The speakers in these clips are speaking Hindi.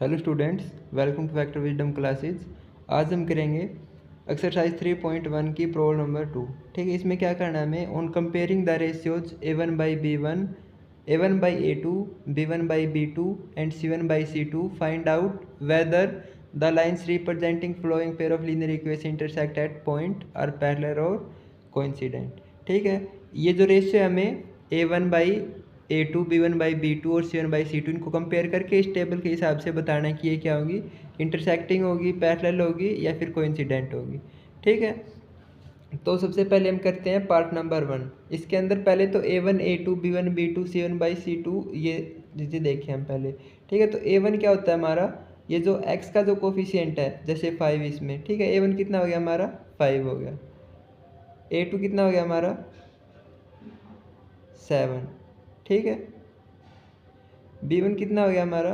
Hello students, welcome to vector wisdom classes. आज हम करेंगे एक्सरसाइज 3.1 की प्रॉब्लम नंबर 2। ठीक है, इसमें क्या करना है हमें, on comparing the ratios A1/B1, A1/A2, B1/B2 and C1/C2 find out whether the lines representing flowing pair of linear equation intersect at point are parallel और कोइंसिडेंट। ठीक है, ये जो रेशियो है हमें A1/A2, B1/B2 और C1/C2 इनको कंपेयर करके इस टेबल के हिसाब से बताना है कि ये क्या होगी, इंटरसेक्टिंग होगी, पैरेलल होगी या फिर कोइंसिडेंट होगी। ठीक है, तो सबसे पहले हम करते हैं पार्ट नंबर 1। इसके अंदर पहले तो A1, A2, B1, B2, C1/C2 ये चीज़ें देखें हम पहले। ठीक है, तो A1 क्या होता है हमारा, ये जो x का जो कोफिशिएंट है, जैसे 5 इसमें। ठीक है, A1 कितना हो गया हमारा, 5 हो गया। A2 कितना हो गया हमारा, 7। ठीक है, B1 कितना हो गया हमारा,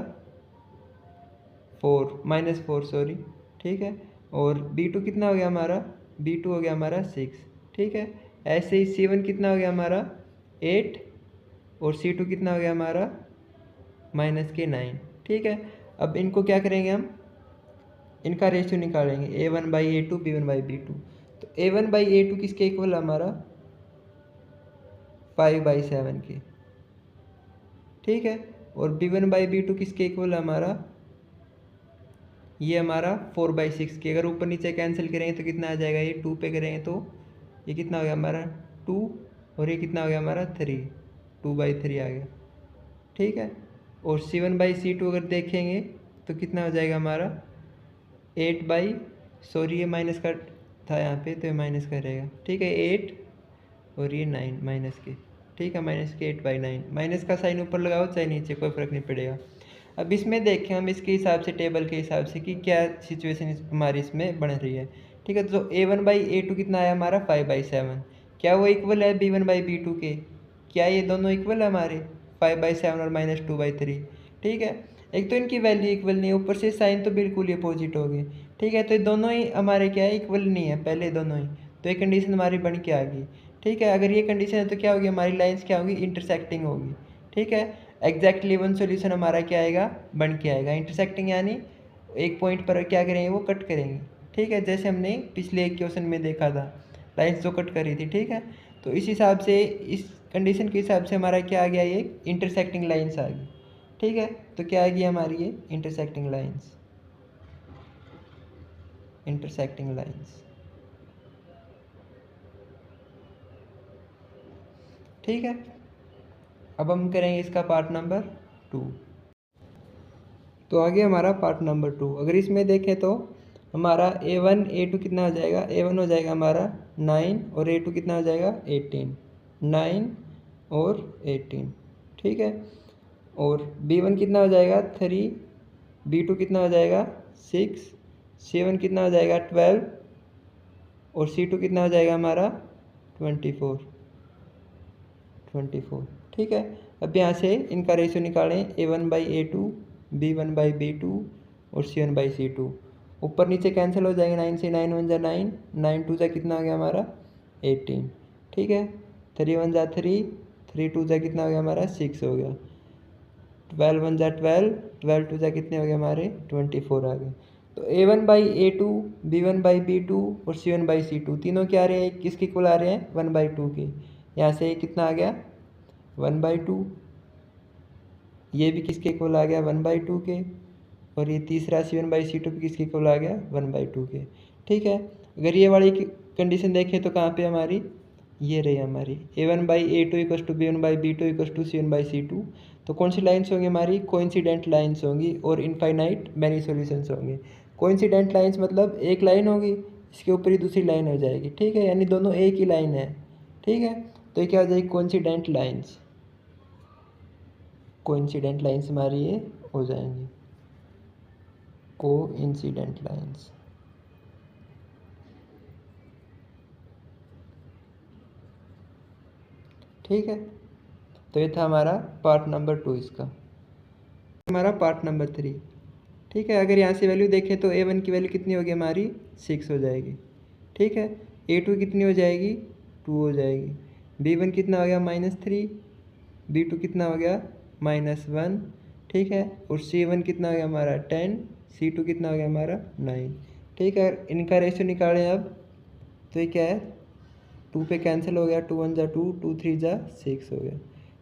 4 सॉरी। ठीक है, और B2 कितना हो गया हमारा, B2 हो गया हमारा 6। ठीक है, ऐसे ही C1 कितना हो गया हमारा, 8, और C2 कितना हो गया हमारा, -9। ठीक है, अब इनको क्या करेंगे हम, इनका रेशियो निकालेंगे, A1/A2, B1/B2। तो A1/A2 किसके इक्वल हमारा, 5/7 के। ठीक है, और B1/B2 किसके इक्वल हमारा, ये हमारा 4/6 के। अगर ऊपर नीचे कैंसिल करेंगे तो कितना आ जाएगा, ये 2 पे करेंगे तो ये कितना हो गया हमारा 2, और ये कितना हो गया हमारा 3, 2/3 आ गया। ठीक है, और C1/C2 अगर देखेंगे तो कितना हो जाएगा हमारा 8 बाई, सॉरी ये माइनस का था यहाँ पे तो ये माइनस का रहेगा। ठीक है, 8 और ये 9 माइनस के। ठीक है, -8/9, माइनस का साइन ऊपर लगाओ चाहे नीचे, कोई फ़र्क नहीं पड़ेगा। अब इसमें देखें हम इसके हिसाब से, टेबल के हिसाब से कि क्या सिचुएशन हमारी इसमें बन रही है। ठीक है, तो A1/A2 कितना आया हमारा, 5/7। क्या वो इक्वल है B1/B2 के, क्या ये दोनों इक्वल है हमारे, 5/7 और -2/3। ठीक है, एक तो इनकी वैल्यू इक्वल नहीं है, ऊपर से साइन तो बिल्कुल ही अपोजिट हो गए। ठीक है, तो ये दोनों ही हमारे क्या है, इक्वल नहीं है, पहले दोनों ही। तो ये कंडीशन हमारी बन के आ गई। ठीक है, अगर ये कंडीशन है तो क्या होगी, हमारी लाइंस क्या होगी, इंटरसेक्टिंग होगी। ठीक है, एग्जैक्टली वन सॉल्यूशन हमारा क्या आएगा, बन के आएगा। इंटरसेक्टिंग यानी एक पॉइंट पर क्या करेंगे, वो कट करेंगे। ठीक है, जैसे हमने पिछले एक क्वेश्चन में देखा था, लाइन्स जो कट करी थी। ठीक है, तो इस हिसाब से, इस कंडीशन के हिसाब से हमारा क्या आ गया, ये इंटरसेक्टिंग लाइन्स आ गई। ठीक है, तो क्या आएगी हमारी ये इंटरसेक्टिंग लाइन्स, इंटरसेक्टिंग लाइन्स। ठीक है, अब हम करेंगे इसका पार्ट नंबर 2। तो आगे हमारा पार्ट नंबर 2। अगर इसमें देखें तो हमारा A1 A2 कितना हो जाएगा, A1 हो जाएगा हमारा 9 और A2 कितना हो जाएगा 18, 9 और 18। ठीक है, और B1 कितना हो जाएगा 3, B2 कितना हो जाएगा 6, C1 कितना हो जाएगा 12, और C2 कितना हो जाएगा हमारा 24। ठीक है, अब यहाँ से इनका रेशियो निकालें, A1/A2, B1/B2 और C1/C2। ऊपर नीचे कैंसिल हो जाएंगे, 9 से 9 1 जा 9, 9 2 जा कितना हो गया हमारा 18। ठीक है, 3 1 जा 3, 3 2 जा कितना हो गया हमारा 6 हो गया। 12 1 जा 12, 12 2 जा कितने हो गए हमारे 24 आ गए। तो A1/A2, B1/B2 और C1/C2 तीनों क्या आ रहे हैं, किसके इक्वल आ रहे हैं, 1/2 के। यहाँ से कितना आ गया 1/2, ये भी किसके इक्वल आ गया 1/2 के, और ये तीसरा C1/C2 भी किसके इक्वल आ गया 1/2 के। ठीक है, अगर ये वाली कंडीशन देखें तो कहाँ पे हमारी, ये रही हमारी A1/A2 = B1/B2 = C1/C2। तो कौन सी लाइन्स होंगी हमारी, कोइंसिडेंट लाइन्स होंगी और इनफाइनाइट मैनी सॉल्यूशंस होंगे। कोइंसिडेंट लाइन्स मतलब एक लाइन होगी, इसके ऊपर ही दूसरी लाइन हो जाएगी। ठीक है, यानी दोनों एक ही लाइन है। ठीक है, तो ये क्या हो जाएगी, कोइंसिडेंट लाइन्स, कोइंसिडेंट लाइन्स हमारी ये हो जाएंगी, कोइंसिडेंट लाइन्स। ठीक है, तो ये था हमारा पार्ट नंबर 2 इसका। हमारा पार्ट नंबर 3। ठीक है, अगर यहाँ से वैल्यू देखें तो A1 की वैल्यू कितनी होगी हमारी 6 हो जाएगी। ठीक है, A2 कितनी हो जाएगी 2 हो जाएगी। B1 कितना हो गया -3, B2 कितना हो गया -1। ठीक है। और C1 कितना हो गया हमारा 10, C2 कितना हो गया हमारा 9। ठीक है, इनका रेशियो निकालें अब, तो ये क्या है 2 पे कैंसिल हो गया, 2 1 जा 2, 2 3 जा 6 हो गया।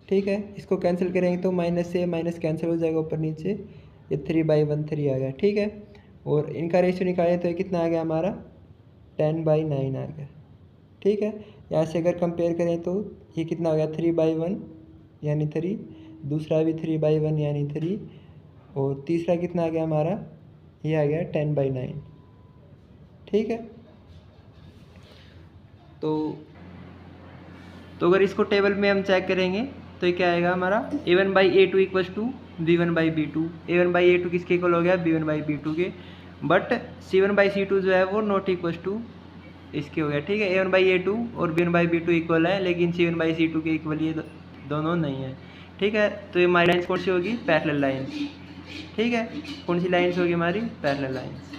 ठीक है, इसको कैंसिल करेंगे तो माइनस से माइनस कैंसिल हो जाएगा ऊपर नीचे, ये 3/1 3 आ गया। ठीक है, और इनका रेशियो निकालें तो ये कितना आ गया हमारा 10/9 आ गया। ठीक है, यहाँ से अगर कंपेयर करें तो ये कितना हो गया 3/1 यानी 3, दूसरा भी 3/1 यानी 3, और तीसरा कितना आ गया हमारा, ये आ गया 10/9। ठीक है, तो अगर इसको टेबल में हम चेक करेंगे तो ये क्या आएगा हमारा A1/A2 equals to B1/B2। A1/A2 किसके इक्वल हो गया B1/B2 के, बट C1/C2 जो है वो नॉट इक्वल्स टू इसके हो गया। ठीक है, A1/A2 और B1/B2 इक्वल है, लेकिन C1/C2 के इक्वल ये दोनों नहीं है। ठीक है, तो ये हमारी लाइन्स कौन सी होगी, पैरेलल लाइन्स। ठीक है, कौन सी लाइन्स होगी हमारी पैरेलल लाइन्स।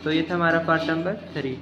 तो ये था हमारा पार्ट नंबर 3।